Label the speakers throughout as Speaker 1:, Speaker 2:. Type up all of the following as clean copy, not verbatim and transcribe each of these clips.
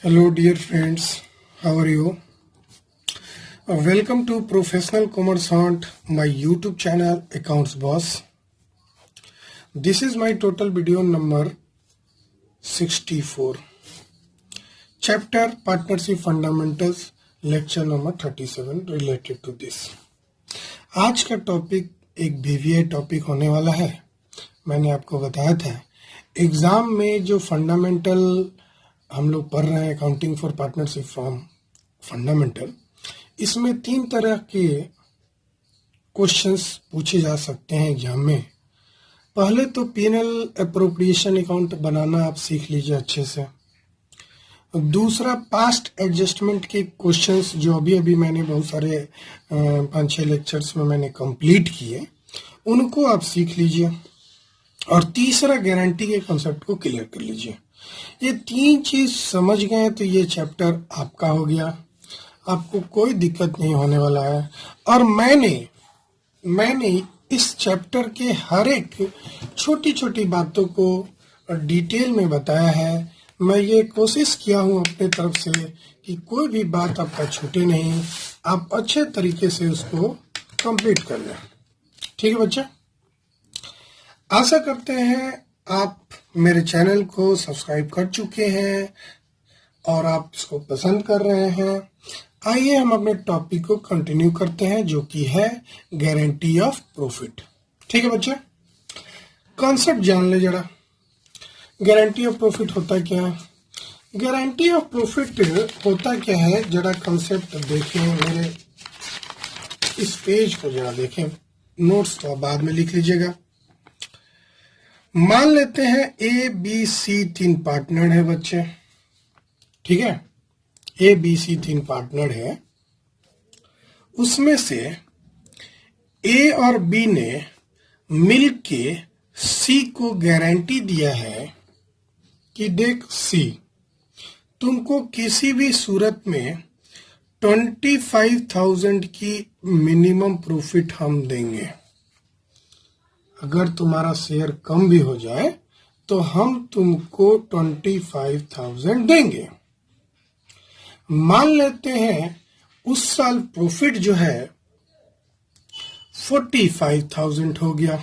Speaker 1: Hello, dear friends. How are you? Welcome to Professional Commerce Hunt, my YouTube channel, Accounts Boss. This is my total video number 64. Chapter Partnership Fundamentals, lecture number 37 related to this. आज का topic एक BVA topic होने वाला है. मैंने आपको बताया था एग्जाम में जो फंडामेंटल हम लोग पढ़ रहे हैं accounting for partnership from fundamental, इसमें 3 तरह के क्वेश्चंस पूछे जा सकते हैं एग्जाम में. पहले तो पीएनएल अप्रोप्रिएशन अकाउंट बनाना आप सीख लीजिए अच्छे से. दूसरा पास्ट एडजस्टमेंट के क्वेश्चंस जो अभी मैंने बहुत सारे 5-6 लेक्चर्स में मैंने कंप्लीट किए, उनको आप सीख लीजिए. और तीसरा गारंटी के कॉन्सेप्ट को क्लियर कर लीजिए. ये 3 चीज समझ गए तो ये चैप्टर आपका हो गया. आपको कोई दिक्कत नहीं होने वाला है. और मैंने इस चैप्टर के हर एक छोटी छोटी बातों को डिटेल में बताया है. मैं ये कोशिश किया हूँ अपने तरफ से कि कोई भी बात आपका छूटे नहीं, आप अच्छे तरीके से उसको कंप्लीट कर लें. ठीक है बच्चा, आशा करते हैं आप मेरे चैनल को सब्सक्राइब कर चुके हैं और आप इसको पसंद कर रहे हैं. आइए हम अपने टॉपिक को कंटिन्यू करते हैं जो कि है गारंटी ऑफ प्रॉफिट. ठीक है बच्चे, कॉन्सेप्ट जान ले जरा. गारंटी ऑफ प्रॉफिट होता क्या है? गारंटी ऑफ प्रॉफिट होता क्या है, जरा कॉन्सेप्ट देखें. मेरे इस पेज को जरा देखें. नोट्स तो बाद में लिख लीजिएगा. मान लेते हैं ए बी सी 3 पार्टनर है बच्चे. ठीक है, ए बी सी 3 पार्टनर है. उसमें से ए और बी ने मिलके सी को गारंटी दिया है कि देख सी, तुमको किसी भी सूरत में 25,000 की मिनिमम प्रॉफिट हम देंगे. अगर तुम्हारा शेयर कम भी हो जाए तो हम तुमको 25,000 देंगे. मान लेते हैं उस साल प्रॉफिट जो है 45,000 हो गया.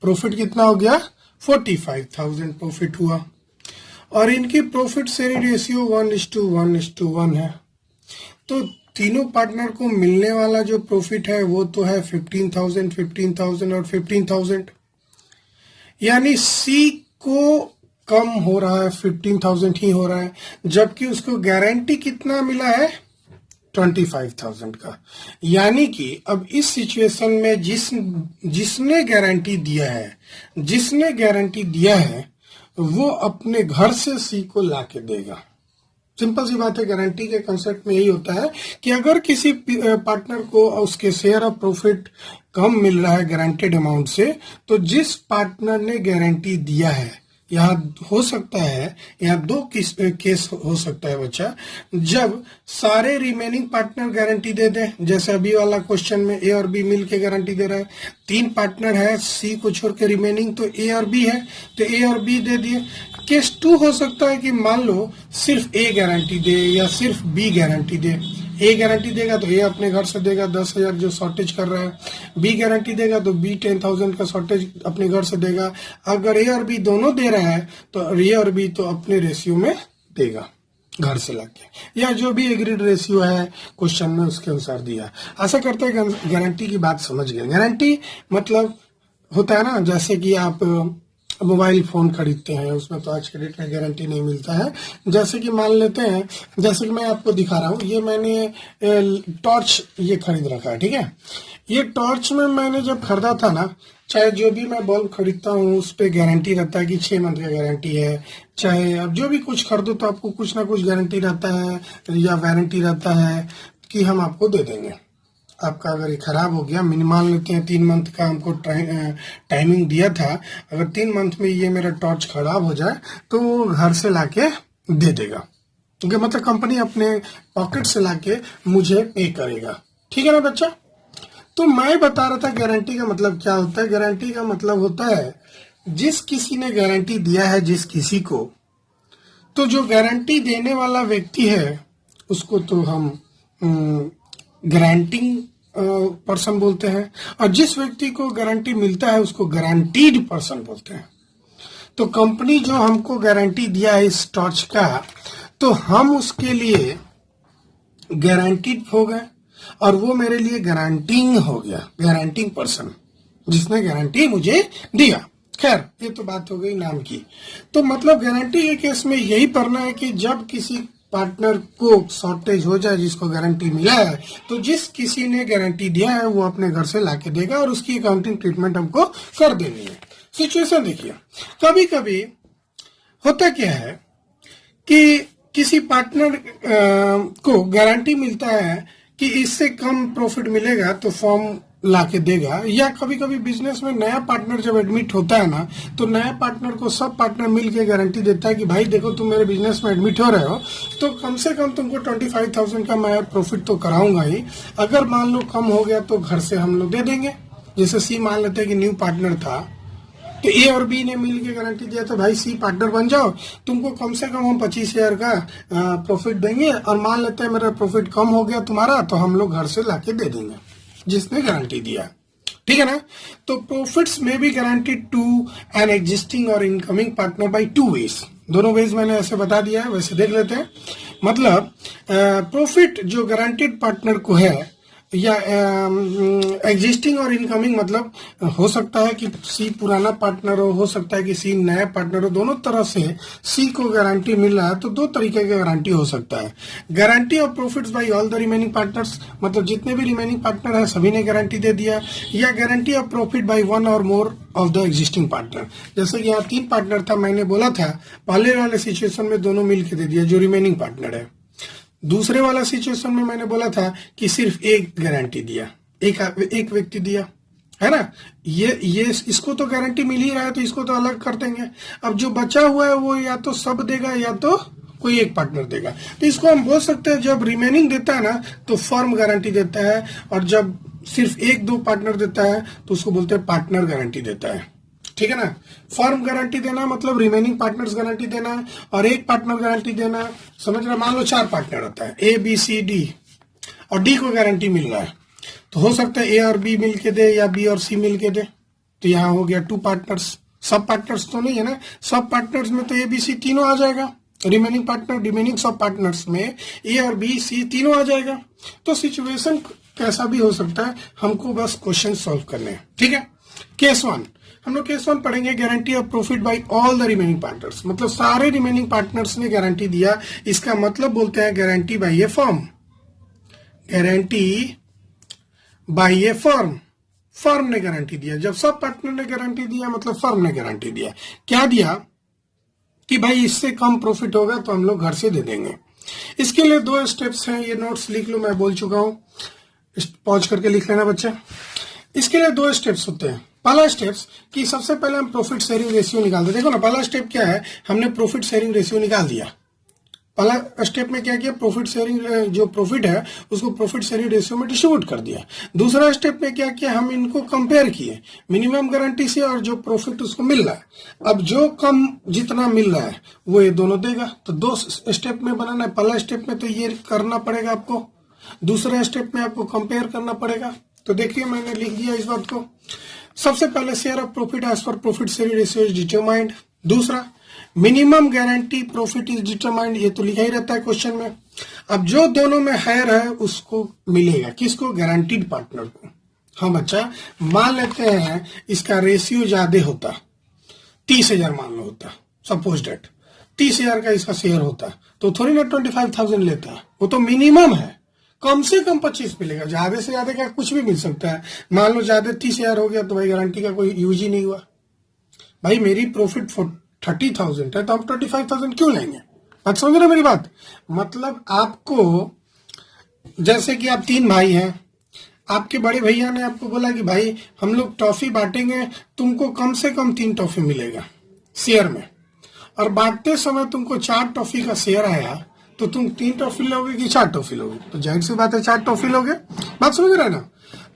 Speaker 1: प्रॉफिट कितना हो गया? 45,000 प्रॉफिट हुआ. और इनकी प्रॉफिट शेयरिंग रेशियो 1:1:1 है. तो तीनों पार्टनर को मिलने वाला जो प्रॉफिट है वो तो है 15,000, 15,000 और 15,000. यानी सी को कम हो रहा है, 15,000 ही हो रहा है, जबकि उसको गारंटी कितना मिला है? 25,000 का. यानी कि अब इस सिचुएशन में जिसने गारंटी दिया है वो अपने घर से सी को लाके देगा. सिंपल सी बात है. गारंटी के कंसेप्ट में यही होता है कि अगर किसी पार्टनर को उसके शेयर ऑफ प्रॉफिट कम मिल रहा है गारंटेड अमाउंट से, तो जिस पार्टनर ने गारंटी दिया है, यहाँ हो सकता है, यहाँ 2 केस हो सकता है बच्चा. जब सारे रिमेनिंग पार्टनर गारंटी दे दें, जैसे अभी वाला क्वेश्चन में ए और बी मिल के गारंटी दे रहा है. 3 पार्टनर है, सी को छोड़ के रिमेनिंग तो ए और बी है, तो ए और बी दे दिए. केस 2 हो सकता है कि मान लो सिर्फ ए गारंटी दे या सिर्फ बी गारंटी दे. ए गारंटी देगा तो ए अपने घर से देगा 10,000 जो शॉर्टेज कर रहा है. बी गारंटी देगा तो बी 10,000 का शॉर्टेज अपने घर से देगा. अगर ए और बी दोनों दे रहा है तो ए और बी तो अपने रेशियो में देगा घर से लाके, या जो भी एग्रीड रेशियो है क्वेश्चन में उसके अनुसार दिया. आशा करते हैं गारंटी की बात समझ गए. गारंटी मतलब होता है ना, जैसे कि आप मोबाइल फोन खरीदते हैं, उसमें तो आज के डेट में गारंटी नहीं मिलता है. जैसे कि मान लेते हैं, जैसे कि मैं आपको दिखा रहा हूँ, ये मैंने टॉर्च ये खरीद रखा है. ठीक है, ये टॉर्च में मैंने जब खरीदा था ना, चाहे जो भी मैं बल्ब खरीदता हूँ उस पर गारंटी रहता है कि 6 मंथ का गारंटी है. चाहे अब जो भी कुछ खरीदो तो आपको कुछ ना कुछ गारंटी रहता है या वारंटी रहता है कि हम आपको दे देंगे. आपका अगर ये खराब हो गया, मान लेते हैं 3 मंथ का हमको टाइमिंग दिया था, अगर 3 मंथ में ये मेरा टॉर्च खराब हो जाए तो वो घर से लाके दे देगा. क्योंकि मतलब कंपनी अपने पॉकेट से लाके मुझे पे करेगा. ठीक है ना बच्चा? तो मैं बता रहा था गारंटी का मतलब क्या होता है. गारंटी का मतलब होता है जिस किसी ने गारंटी दिया है जिस किसी को, तो जो गारंटी देने वाला व्यक्ति है उसको तो हम गारंटिंग पर्सन बोलते हैं, और जिस व्यक्ति को गारंटी मिलता है उसको गारंटीड पर्सन बोलते हैं। तो कंपनी जो हमको गारंटी दिया है इस टॉर्च का, तो हम उसके लिए गारंटीड हो गए, और वो मेरे लिए गारंटिंग हो गया, गारंटिंग पर्सन जिसने गारंटी मुझे दिया। खैर ये तो बात हो गई नाम की। तो मतलब गारंटी के केस में यही पढ़ना है कि जब किसी पार्टनर को शॉर्टेज हो जाए जिसको गारंटी मिला है, तो जिस किसी ने गारंटी दिया है वो अपने घर से लाके देगा और उसकी अकाउंटिंग ट्रीटमेंट हमको कर देनी है। सिचुएशन देखिए, कभी कभी होता क्या है कि किसी पार्टनर को गारंटी मिलता है कि इससे कम प्रॉफिट मिलेगा तो फॉर्म लाके देगा, या कभी कभी बिजनेस में नया पार्टनर जब एडमिट होता है ना, तो नया पार्टनर को सब पार्टनर मिलके गारंटी देता है कि भाई देखो तुम मेरे बिजनेस में एडमिट हो रहे हो तो कम से कम तुमको 25,000 का मैं प्रॉफिट तो कराऊंगा ही, अगर मान लो कम हो गया तो घर से हम लोग दे देंगे। जैसे सी मान लेते हैं कि न्यू पार्टनर था, तो ए और बी ने मिल के गारंटी दिया तो भाई सी पार्टनर बन जाओ, तुमको कम से कम हम 25,000 का प्रॉफिट देंगे, और मान लेते हैं मेरा प्रॉफिट कम हो गया तुम्हारा तो हम लोग घर से लाके दे देंगे जिसने गारंटी दिया। ठीक है ना। तो प्रॉफिट्स में भी गारंटीड टू एन एग्जिस्टिंग और इनकमिंग पार्टनर बाय 2 वेज। दोनों वेज मैंने ऐसे बता दिया है, वैसे देख लेते हैं। मतलब प्रॉफिट जो गारंटीड पार्टनर को है, या एग्जिस्टिंग और इनकमिंग, मतलब हो सकता है कि सी पुराना पार्टनर हो सकता है कि सी नया पार्टनर हो, दोनों तरह से सी को गारंटी मिल रहा है तो 2 तरीके का गारंटी हो सकता है। Guarantee of profits by all the remaining partners, मतलब जितने भी रिमेनिंग पार्टनर है सभी ने गारंटी दे दिया, या गारंटी ऑफ प्रॉफिट बाय 1 और more of the existing partner. जैसे कि यहाँ 3 पार्टनर था, मैंने बोला था पहले वाले सिचुएशन में दोनों मिलकर दे दिया जो रिमेनिंग पार्टनर है। दूसरे वाला सिचुएशन में मैंने बोला था कि सिर्फ एक गारंटी दिया, एक व्यक्ति दिया, है ना। ये इसको तो गारंटी मिल ही रहा है तो इसको तो अलग कर देंगे। अब जो बचा हुआ है वो या तो सब देगा या तो कोई एक पार्टनर देगा। तो इसको हम बोल सकते हैं जब रिमेनिंग देता है ना तो फर्म गारंटी देता है, और जब सिर्फ 1-2 पार्टनर देता है तो उसको बोलते हैं पार्टनर गारंटी देता है। ठीक है ना। फर्म गारंटी देना मतलब रिमेनिंग पार्टनर्स गारंटी देना, और एक पार्टनर गारंटी देना। समझ रहे, मान लो 4 पार्टनर होता है ए बी सी डी, और डी को गारंटी मिल रहा है, तो हो सकता है ए और बी मिलके दे या बी और सी मिलके दे। तो यहाँ हो गया 2 पार्टनर्स। सब पार्टनर्स तो नहीं है ना, सब पार्टनर्स में तो ए बी सी तीनों आ जाएगा। रिमेनिंग पार्टनर, रिमेनिंग सब पार्टनर्स में ए और बी सी तीनों आ जाएगा। तो सिचुएशन कैसा भी हो सकता है, हमको बस क्वेश्चन सॉल्व करने हैं। ठीक है। केस 1 हम लोग केस 1 पढ़ेंगे, guarantee of profit by all the remaining partners, मतलब सारे रिमेनिंग पार्टनर्स ने गारंटी दिया। इसका मतलब बोलते हैं गारंटी बाय ए फर्म, गारंटी बाय ए फर्म। फर्म ने गारंटी दिया, जब सब पार्टनर ने गारंटी दिया मतलब फर्म ने गारंटी दिया। क्या दिया कि भाई इससे कम प्रॉफिट होगा तो हम लोग घर से दे देंगे। इसके लिए 2 स्टेप्स हैं, ये नोट्स लिख लो, मैं बोल चुका हूं, पॉज करके लिख लेना बच्चे। इसके लिए 2 स्टेप्स होते हैं। पहला स्टेप्स कि सबसे पहले हम प्रॉफिट शेयरिंग रेशियो निकालते। देखो ना, पहला स्टेप क्या है, हमने प्रॉफिट शेयरिंग रेशियो निकाल दिया। पहला स्टेप में क्या किया, प्रॉफिट शेयरिंग जो प्रॉफिट है उसको प्रॉफिट शेयरिंग रेशियो में डिस्ट्रीब्यूट कर दिया। दूसरा स्टेप में क्या किया, हम इनको कंपेयर किए मिनिमम गारंटी से और जो प्रॉफिट उसको मिल रहा है। अब जो कम जितना मिल रहा है वो ये दोनों देगा। तो 2 स्टेप में बनाना है। पहला स्टेप में तो ये करना पड़ेगा आपको, दूसरा स्टेप में आपको कंपेयर करना पड़ेगा। तो देखिए मैंने लिख दिया इस बात को। सबसे पहले share of profit as per profit sharing ratio is determined. दूसरा minimum guarantee profit is determined, ये तो लिखा ही रहता है क्वेश्चन में। अब जो दोनों में हायर है उसको मिलेगा, किसको, गारंटीड पार्टनर को। हाँ बच्चा, मान लेते हैं इसका रेशियो ज्यादा होता, 30,000 मान लो होता, सपोज डेट 30,000 का इसका शेयर होता, तो थोड़ी ना 25,000 लेता, वो तो मिनिमम है। कम से कम 25 मिलेगा, ज्यादा से ज्यादा क्या कुछ भी मिल सकता है। मान लो ज्यादा 30,000 हो गया तो भाई गारंटी का कोई यूज ही नहीं हुआ। भाई मेरी प्रॉफिट 30,000 है तो हम 25,000 क्यों लेंगे। बात समझ रहे मेरी बात। मतलब आपको, जैसे कि आप 3 भाई हैं, आपके बड़े भैया ने आपको बोला कि भाई हम लोग टॉफी बांटेंगे, तुमको कम से कम 3 टॉफी मिलेगा शेयर में, और बांटते समय तुमको 4 टॉफी का शेयर आया, तो तुम 3 टॉफी लोगे कि 4 टॉफी लोगे, तो जाहिर सी बात है 4 टॉफी लोगे। बात समझ रहे ना।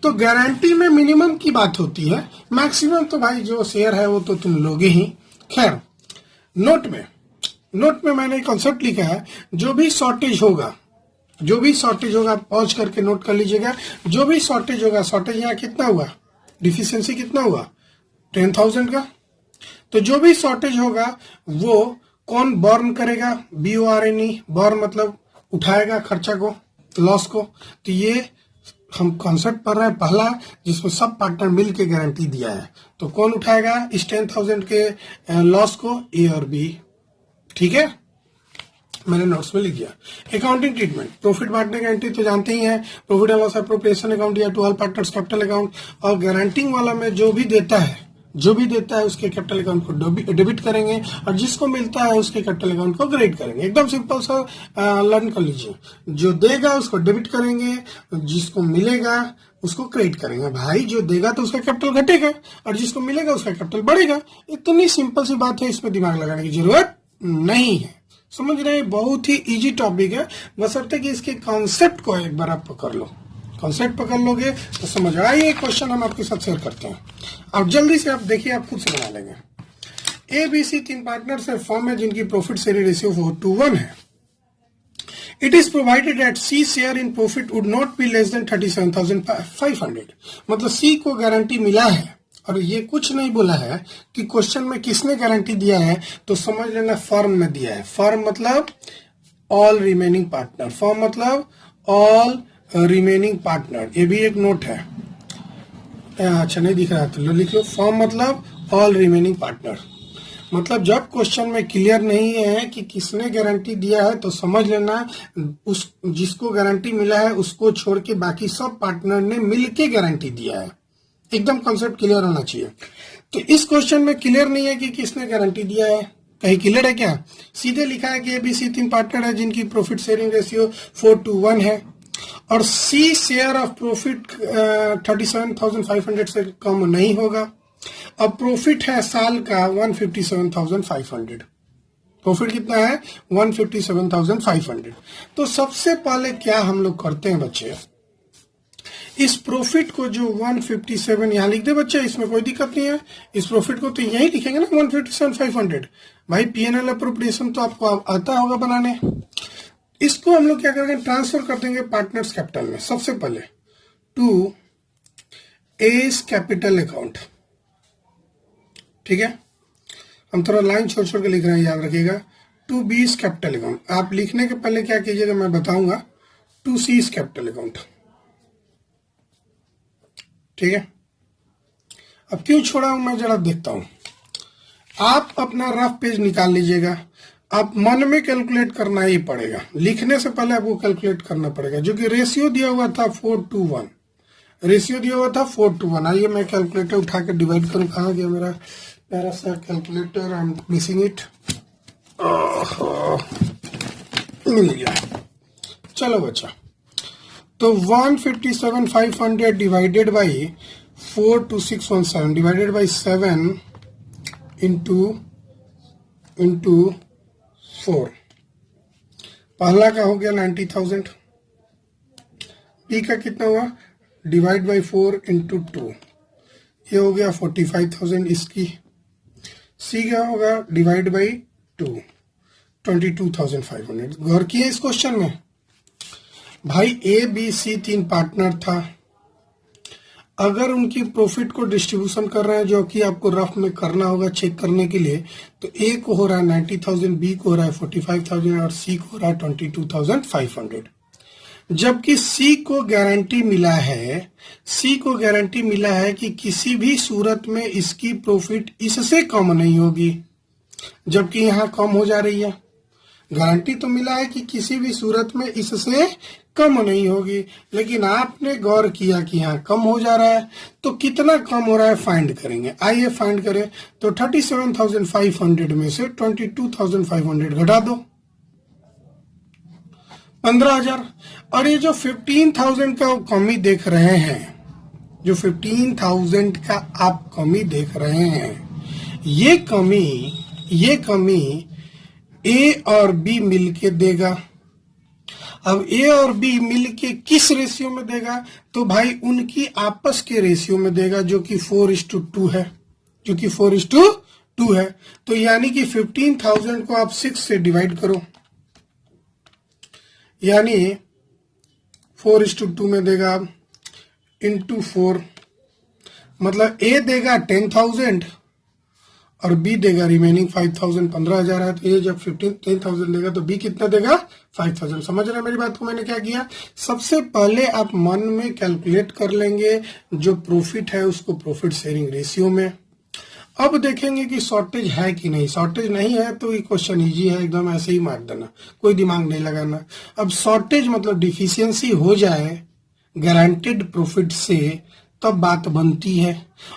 Speaker 1: तो गारंटी में मिनिमम की बात होती है, मैक्सिमम तो भाई जो शेयर है वो तो तुम लोगे ही। खैर नोट में नोट में मैंने कॉन्सेप्ट लिखा है, जो भी शॉर्टेज होगा आप पॉज करके नोट कर लीजिएगा। जो भी शॉर्टेज होगा, शॉर्टेज यहाँ कितना हुआ, डिफिशियंसी कितना हुआ 10,000 का, तो जो भी शॉर्टेज होगा वो कौन बॉर्न करेगा, BORNE, बॉर्न मतलब उठाएगा खर्चा को, लॉस को। तो ये हम कॉन्सेप्ट पढ़ रहे हैं पहला, जिसमें सब पार्टनर मिल के गारंटी दिया है। तो कौन उठाएगा इस 10,000 के लॉस को, A और B। ठीक है, मैंने नोट्स में लिख दिया। अकाउंटिंग ट्रीटमेंट, प्रॉफिट बांटने गारंटी तो जानते ही हैं, profit and loss appropriation account या to all partners capital account. और गारंटिंग वाला में जो भी देता है उसके कैपिटल अकाउंट को डेबिट करेंगे, और जिसको मिलता है उसके कैपिटल अकाउंट को क्रेडिट करेंगे। एकदम सिंपल सा लर्न कर लीजिए। जो देगा उसको डेबिट करेंगे, जिसको मिलेगा उसको क्रेडिट करेंगे। भाई जो देगा तो उसका कैपिटल घटेगा, और जिसको मिलेगा उसका कैपिटल बढ़ेगा। इतनी सिंपल सी बात है, इसमें दिमाग लगाने की जरूरत नहीं है। समझ रहे हैं, बहुत ही इजी टॉपिक है, बशर्ते कि इसके कॉन्सेप्ट को एक बार आप पकड़ लो। कॉन्सेप्ट पकड़ लोगे तो समझ आइए। क्वेश्चन हम आपके साथ शेयर करते हैं, अब जल्दी से आप देखिए, आप खुद से बना लेंगे। ABC 3 पार्टनर्स है, फर्म है जिनकी प्रॉफिट शेयरिंग रेशियो 4:1 है। It is provided that C share in profit would not be less than 37,500। मतलब C को गारंटी मिला है, और ये कुछ नहीं बोला है कि क्वेश्चन में किसने गारंटी दिया है, तो समझ लेना फर्म ने दिया है। फर्म मतलब ऑल रिमेनिंग पार्टनर, फर्म मतलब ऑल रिमेनिंग पार्टनर। ये भी एक नोट है, अच्छा नहीं दिख रहा तो लिख लो, फर्म मतलब ऑल रिमेनिंग पार्टनर। मतलब जब क्वेश्चन में क्लियर नहीं है कि किसने गारंटी दिया है, तो समझ लेना उस जिसको गारंटी मिला है उसको छोड़ के बाकी सब पार्टनर ने मिलके गारंटी दिया है। एकदम कॉन्सेप्ट क्लियर होना चाहिए। तो इस क्वेश्चन में क्लियर नहीं है कि किसने गारंटी दिया है, कहीं क्लियर है क्या? सीधे लिखा है कि ABC 3 पार्टनर है जिनकी प्रॉफिट शेयरिंग रेशियो 4:1 है, और C शेयर ऑफ प्रॉफिट 37,500 से कम नहीं होगा। अब प्रॉफिट है साल का 157,500। प्रॉफिट कितना है 157,500। तो सबसे पहले क्या हम लोग करते हैं बच्चे, इस प्रॉफिट को जो 157 यहां लिख दे बच्चे, इसमें कोई दिक्कत नहीं है। इस प्रॉफिट को तो यही लिखेंगे ना 157,500। भाई P&L अप्रोप्रिएशन तो आपको आता होगा बनाने। इसको हम लोग क्या करेंगे, ट्रांसफर कर देंगे पार्टनर्स कैपिटल में। सबसे पहले टू एस कैपिटल अकाउंट, ठीक है, हम थोड़ा लाइन छोड़ छोड़ के लिख रहे हैं, याद रखिएगा। टू बीस कैपिटल अकाउंट, आप लिखने के पहले क्या कीजिएगा मैं बताऊंगा। टू सीज कैपिटल अकाउंट, ठीक है। अब क्यों छोड़ा हूं मैं जरा देखता हूं। आप अपना रफ पेज निकाल लीजिएगा, आप मन में कैलकुलेट करना ही पड़ेगा, लिखने से पहले आपको कैलकुलेट करना पड़ेगा। जो कि रेशियो दिया हुआ था 4:1, रेशियो दिया हुआ था 4:1। आइए मैं कैलकुलेटर उठा के डिवाइड करूं, कहाँ गया मेरा प्यारा सा calculator, I am missing it. मिल गया, चलो बच्चा। तो 157,500 divided by 42617 divided by 7 into 4, पहला का हो गया 90,000। बी का कितना हुआ, डिवाइड बाई 4 इंटू 2, ये हो गया 45,000 इसकी। सी का होगा डिवाइड बाई 2, 22,500। गौर किए इस क्वेश्चन में भाई, ABC 3 पार्टनर था। अगर उनकी प्रॉफिट को डिस्ट्रीब्यूशन कर रहे हैं, जो कि आपको रफ में करना होगा चेक करने के लिए, तो A को हो रहा है 90,000, B को हो रहा है 45,000 और C को हो रहा है 22,500। जबकि C को गारंटी मिला है कि किसी भी सूरत में इसकी प्रॉफिट इससे कम नहीं होगी, जबकि यहाँ कम हो जा रही है। गारंटी तो मिला है कि किसी भी सूरत में इससे कम नहीं होगी, लेकिन आपने गौर किया कि यहाँ कम हो जा रहा है। तो कितना कम हो रहा है फाइंड करेंगे, आइए फाइंड करें। तो 37,500 में से 22,500 घटा दो, 15,000। और ये जो 15,000 का कमी देख रहे हैं, जो 15,000 का आप कमी देख रहे हैं, ये कमी A और B मिलके देगा। अब A और B मिलके किस रेशियो में देगा, तो भाई उनकी आपस के रेशियो में देगा, जो कि 4:2 है, जो कि 4:2 2 है, तो यानी कि 15,000 को आप 6 से डिवाइड करो, यानी 4:2 में देगा इंटू 4, मतलब ए देगा 10,000 और बी देगा रिमेनिंग 5,000, 15,000 है, तो ये जब 10,000 देगा तो बी कितना देगा 5,000। समझ रहे हैं मेरी बात को? मैंने क्या किया, सबसे पहले आप मन में कैलकुलेट कर लेंगे जो प्रॉफिट है उसको प्रॉफिट शेयरिंग रेशियो में। अब देखेंगे कि शॉर्टेज है कि नहीं। शॉर्टेज नहीं है तो ये क्वेश्चन इजी है, एकदम ऐसे ही मार देना, कोई दिमाग नहीं लगाना। अब शॉर्टेज मतलब डिफिशियंसी हो जाए गारंटेड प्रॉफिट से, तब बात बनती है,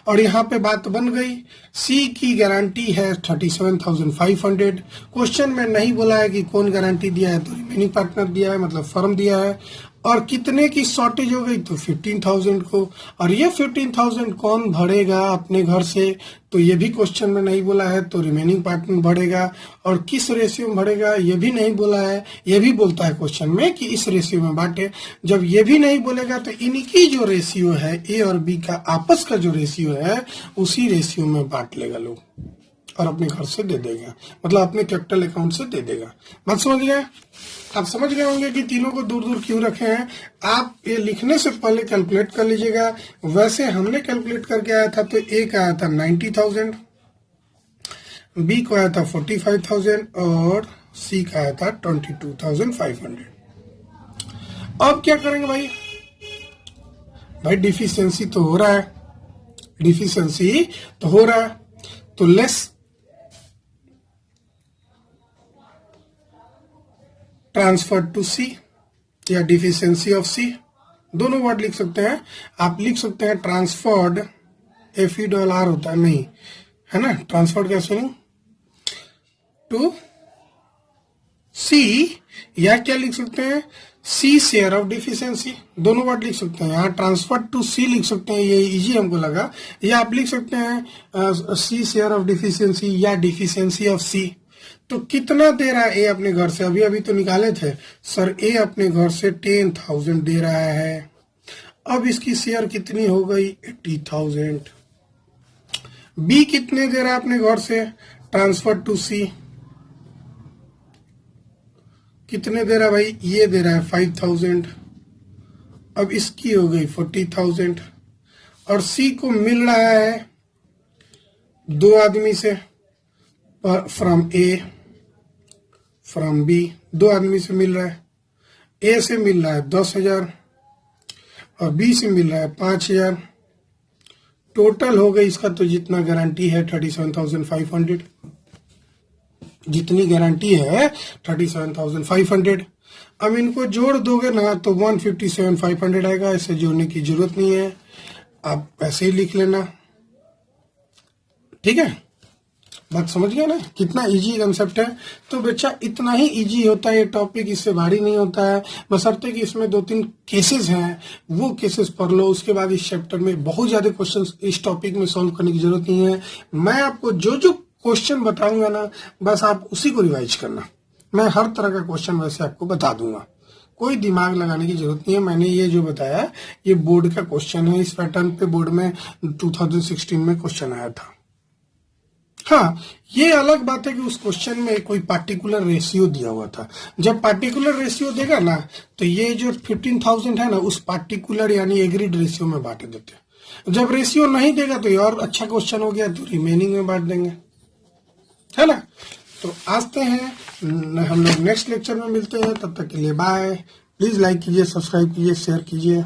Speaker 1: और यहाँ पे बात बन गई। सी की गारंटी है 37,500। क्वेश्चन में नहीं बोला है कि कौन गारंटी दिया है, तो रिमेनिंग पार्टनर दिया है, मतलब फर्म दिया है। और कितने की शॉर्टेज हो गई, तो 15,000 को। और ये 15,000 कौन भरेगा अपने घर से, तो ये भी क्वेश्चन में नहीं बोला है, तो रिमेनिंग पार्टनर भरेगा। और किस रेशियो में भरेगा ये भी नहीं बोला है, ये भी बोलता है क्वेश्चन में कि इस रेशियो में बांटे। जब ये भी नहीं बोलेगा तो इनकी जो रेशियो है ए और बी का आपस का जो रेशियो है उसी रेशियो में बांट लेगा लोग, और अपने घर से दे देगा, मतलब अपने कैपिटल अकाउंट से दे देगा। बात समझ गए? आप समझ गए होंगे कि तीनों को दूर दूर क्यों रखे हैं। आप ये लिखने से पहले कैलकुलेट कर लीजिएगा। वैसे हमने कैलकुलेट करके आया था, तो ए का आया था 90,000, बी को आया था 45,000 और सी का आया था 22,500। अब क्या करेंगे भाई? भाई डिफिशियंसी तो हो रहा है, डिफिशियंसी तो हो रहा है, तो लेस ट्रांसफर टू सी या डिफिशियंसी ऑफ सी, दोनों वर्ड लिख सकते हैं। आप लिख सकते हैं ट्रांसफर्ड, FERR होता है नहीं है ना, ट्रांसफर्ड क्या स्पेलिंग, टू सी, या क्या लिख सकते हैं सी शेयर ऑफ डिफिशियंसी, दोनों वर्ड लिख सकते हैं। यहाँ ट्रांसफर टू सी लिख सकते हैं, ये इजी हमको लगा। या आप लिख सकते हैं सी शेयर ऑफ डिफिशियंसी या डिफिशियंसी ऑफ सी। तो कितना दे रहा है ए अपने घर से, अभी अभी तो निकाले थे सर, ए अपने घर से 10,000 दे रहा है। अब इसकी शेयर कितनी हो गई 80,000। बी कितने दे रहा है अपने घर से, ट्रांसफर टू सी कितने दे रहा है भाई, ये दे रहा है 5,000। अब इसकी हो गई 40,000, और सी को मिल रहा है दो आदमी से, फ्रॉम ए फ्रॉम बी, दो आदमी से मिल रहा है। ए से मिल रहा है 10,000 और बी से मिल रहा है 5,000। टोटल हो गई इसका, तो जितना गारंटी है 37,500, जितनी गारंटी है 37,500। अब इनको जोड़ दोगे ना तो 157,500 आएगा। इसे जोड़ने की जरूरत नहीं है, आप ऐसे ही लिख लेना, ठीक है। बात समझ गया ना, कितना इजी कंसेप्ट है। तो बच्चा इतना ही इजी होता है ये टॉपिक, इससे भारी नहीं होता है। बशर्ते कि इसमें 2-3 केसेस हैं, वो केसेस पढ़ लो, उसके बाद इस चैप्टर में बहुत ज्यादा क्वेश्चंस इस टॉपिक में सॉल्व करने की जरूरत नहीं है। मैं आपको जो जो क्वेश्चन बताऊंगा ना, बस आप उसी को रिवाइज करना। मैं हर तरह का क्वेश्चन वैसे आपको बता दूंगा, कोई दिमाग लगाने की जरूरत नहीं है। मैंने ये जो बताया ये बोर्ड का क्वेश्चन है, इस पैटर्न पे बोर्ड में 2016 में क्वेश्चन आया था। हाँ, ये अलग बात है कि उस क्वेश्चन में कोई पार्टिकुलर रेशियो दिया हुआ था। जब पार्टिकुलर रेशियो देगा ना, तो ये जो 15,000 है ना, उस पार्टिकुलर यानी एग्रीड रेशियो में बांट देते। जब रेशियो नहीं देगा तो ये और अच्छा क्वेश्चन हो गया, तो रिमेनिंग में बांट देंगे, है ना। तो आते हैं, हम लोग नेक्स्ट लेक्चर में मिलते हैं। तब तक के लिए बाय। प्लीज लाइक कीजिए, सब्सक्राइब कीजिए, शेयर कीजिए।